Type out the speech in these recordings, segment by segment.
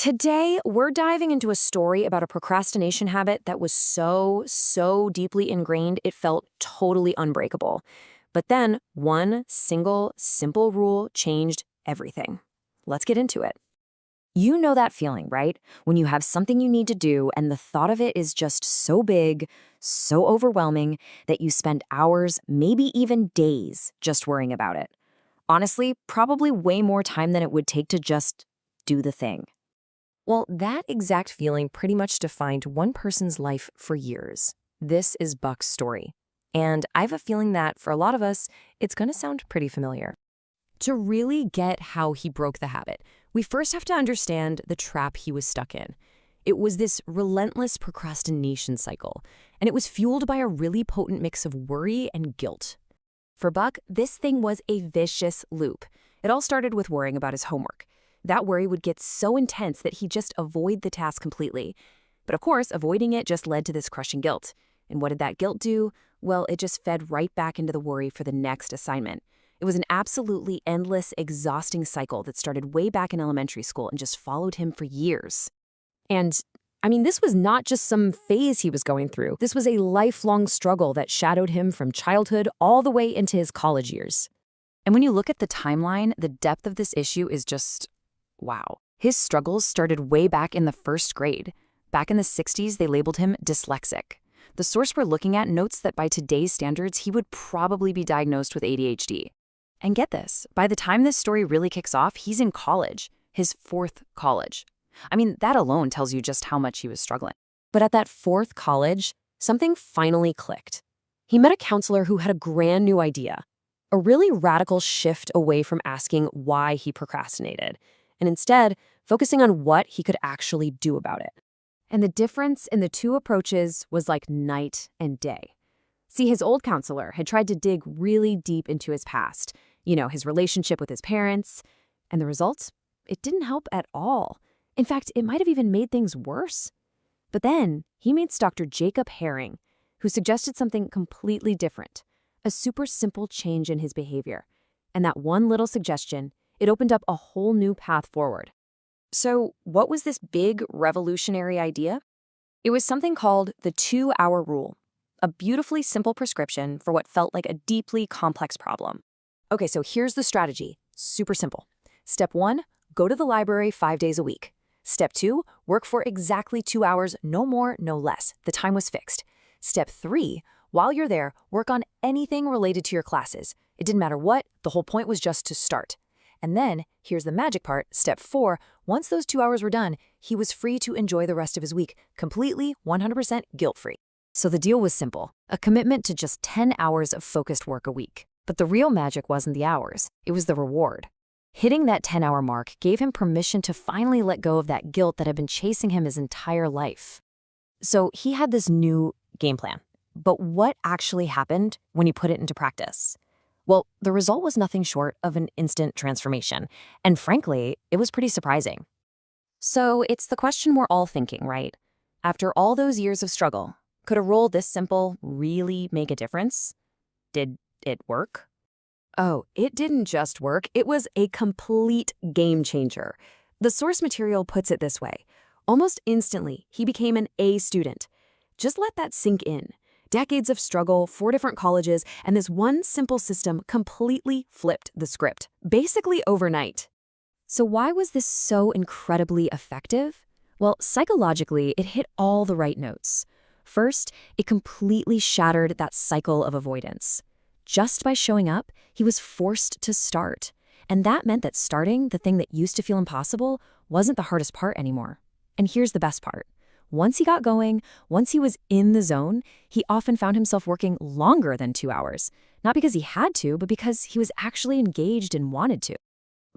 Today, we're diving into a story about a procrastination habit that was so deeply ingrained it felt totally unbreakable. But then, one single, simple rule changed everything. Let's get into it. You know that feeling, right? When you have something you need to do and the thought of it is just so big, so overwhelming that you spend hours, maybe even days, just worrying about it. Honestly, probably way more time than it would take to just do the thing. Well, that exact feeling pretty much defined one person's life for years. This is Buck's story. And I have a feeling that, for a lot of us, it's going to sound pretty familiar. To really get how he broke the habit, we first have to understand the trap he was stuck in. It was this relentless procrastination cycle, and it was fueled by a really potent mix of worry and guilt. For Buck, this thing was a vicious loop. It all started with worrying about his homework. That worry would get so intense that he'd just avoid the task completely. But of course, avoiding it just led to this crushing guilt. And what did that guilt do? Well, it just fed right back into the worry for the next assignment. It was an absolutely endless, exhausting cycle that started way back in elementary school and just followed him for years. And, this was not just some phase he was going through. This was a lifelong struggle that shadowed him from childhood all the way into his college years. And when you look at the timeline, the depth of this issue is just wow. His struggles started way back in the first grade. Back in the 60s, they labeled him dyslexic. The source we're looking at notes that by today's standards, he would probably be diagnosed with ADHD. And get this, by the time this story really kicks off, he's in college, his fourth college. That alone tells you just how much he was struggling. But at that fourth college, something finally clicked. He met a counselor who had a brand new idea, a really radical shift away from asking why he procrastinated, and instead focusing on what he could actually do about it. And the difference in the two approaches was like night and day. See, his old counselor had tried to dig really deep into his past, his relationship with his parents, and the result? It didn't help at all. In fact, it might have even made things worse. But then he meets Dr. Jacob Herring, who suggested something completely different, a super simple change in his behavior. And that one little suggestion, it opened up a whole new path forward. So what was this big revolutionary idea? It was something called the 2-hour rule, a beautifully simple prescription for what felt like a deeply complex problem. Okay, so here's the strategy. Super simple. Step 1, go to the library 5 days a week. Step 2, work for exactly 2 hours, no more, no less. The time was fixed. Step 3, while you're there, work on anything related to your classes. It didn't matter what, the whole point was just to start. And then, here's the magic part, step 4, once those 2 hours were done, he was free to enjoy the rest of his week, completely, 100% guilt-free. So the deal was simple, a commitment to just 10 hours of focused work a week. But the real magic wasn't the hours, it was the reward. Hitting that 10-hour mark gave him permission to finally let go of that guilt that had been chasing him his entire life. So he had this new game plan. But what actually happened when he put it into practice? Well, the result was nothing short of an instant transformation. And frankly, it was pretty surprising. So it's the question we're all thinking, right? After all those years of struggle, could a rule this simple really make a difference? Did it work? Oh, it didn't just work. It was a complete game changer. The source material puts it this way. Almost instantly, he became an A student. Just let that sink in. Decades of struggle, 4 different colleges, and this one simple system completely flipped the script, basically overnight. So why was this so incredibly effective? Well, psychologically, it hit all the right notes. First, it completely shattered that cycle of avoidance. Just by showing up, he was forced to start. And that meant that starting, the thing that used to feel impossible, wasn't the hardest part anymore. And here's the best part. Once he got going, once he was in the zone, he often found himself working longer than 2 hours. Not because he had to, but because he was actually engaged and wanted to.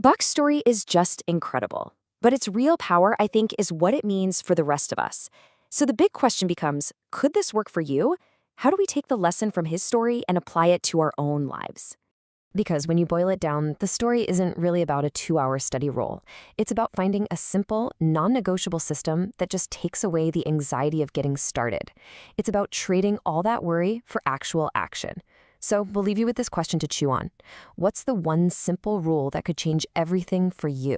Buck's story is just incredible. But its real power, I think, is what it means for the rest of us. So the big question becomes, could this work for you? How do we take the lesson from his story and apply it to our own lives? Because when you boil it down, the story isn't really about a 2-hour study rule. It's about finding a simple, non-negotiable system that just takes away the anxiety of getting started. It's about trading all that worry for actual action. So we'll leave you with this question to chew on. What's the one simple rule that could change everything for you?